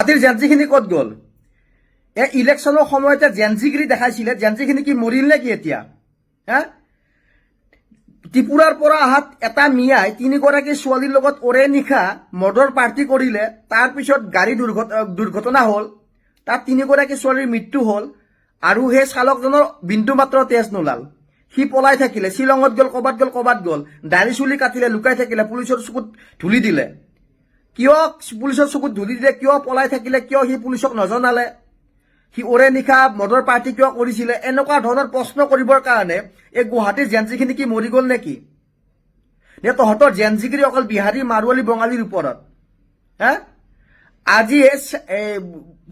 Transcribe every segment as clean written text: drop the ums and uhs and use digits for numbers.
গুৱাহাটীৰ জেনজিখিনি ক'ত গ'ল? এই ইলেকশ্যনৰ সময়তে জেনজিগিৰি দেখাইছিলে, জেনজিখিনি কি মৰিল নে কি এতিয়া? হা? ত্ৰিপুৰাৰ পৰা অহাত এটা মিয়াই তিনিগৰাকী ছোৱালীৰ লগত ওৰে নিশা মদৰ পাৰ্টি কৰিলে, তাৰপিছত গাড়ী দুৰ্ঘটনা হ'ল, তাত তিনিগৰাকী ছোৱালীৰ মৃত্যু হ'ল, আৰু সেই চালকজনৰ বিন্দু মাত্ৰ তেজ নোলাল। সি পলাই থাকিলে, শ্বিলঙত গ'ল, ক'বাত গ'ল, দাড়ি চুলি কাটিলে, লুকাই থাকিলে, পুলিচৰ চকুত ধূলি দিলে। কিয় পুলিচৰ চকুত ধূলি দিলে, কিয় পলাই থাকিলে, কিয় সি পুলিচক নজনালে, সি ওৰে নিশা মদৰ পাৰ্টি কিয় কৰিছিলে, এনেকুৱা ধৰণৰ প্ৰশ্ন কৰিবৰ কাৰণে এই গুৱাহাটীৰ জেনজিখিনি কি মৰি গ'ল নেকি? নে তহঁতৰ জেনজিগিৰি অকল বিহাৰী, মাৰোৱালী, বঙালীৰ ওপৰত? হা? আজি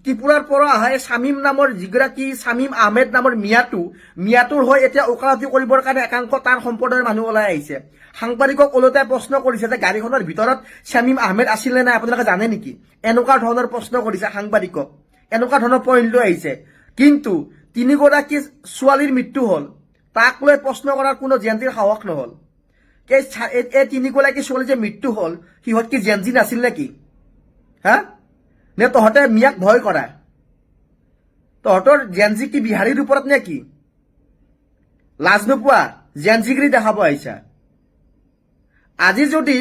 ত্ৰিপুৰাৰ পৰা অহা শামীম নামৰ যিগৰাকী শামীম আহমেদ নামৰ মিয়াটোৰ হৈ এতিয়া ওকালতি কৰিবৰ কাৰণে একাংশ তাৰ সম্প্ৰদায়ৰ মানুহ ওলাই আহিছে। সাংবাদিকক ওলোটাই প্ৰশ্ন কৰিছে যে গাড়ীখনৰ ভিতৰত শামীম আহমেদ আছিল নে নাই আপোনালোকে জানে নেকি? এনেকুৱা ধৰণৰ প্ৰশ্ন কৰিছে সাংবাদিকক, এনেকুৱা ধৰণৰ পইণ্ট লৈ আহিছে। কিন্তু তিনিগৰাকী ছোৱালীৰ মৃত্যু হ'ল, তাক লৈ প্ৰশ্ন কৰাৰ কোনো জেনজিৰ সাহস নহ'ল। এই তিনিগৰাকী ছোৱালী যে মৃত্যু হ'ল, সিহঁত কি জেনজি নাছিল নেকি? হা? নে তহঁতে মিয়াক ভয় কৰা? তহঁতৰ জেনজি কি বিহাৰীৰ ওপৰত নে কি? লাজ নোপোৱা? জেনজিগিৰি দেখাব আহিছা। আজি যদি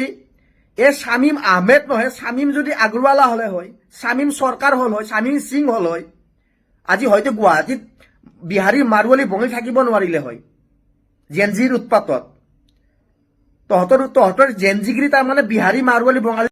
এই শামীম আহমেদ নহয়, শামীম যদি আগৰৱালা হ'লে হয়, শামীম চৰকাৰ হ'ল হয়, শামীম সিং হ'ল হয়, আজি হয়তো গুৱাহাটীত বিহাৰী, মাৰোৱালী, বঙালী থাকিব নোৱাৰিলে হয় জেনজিৰ উৎপাতত। তহঁতৰ জেনজিগিৰি তাৰমানে বিহাৰী, মাৰোৱালী, বঙালী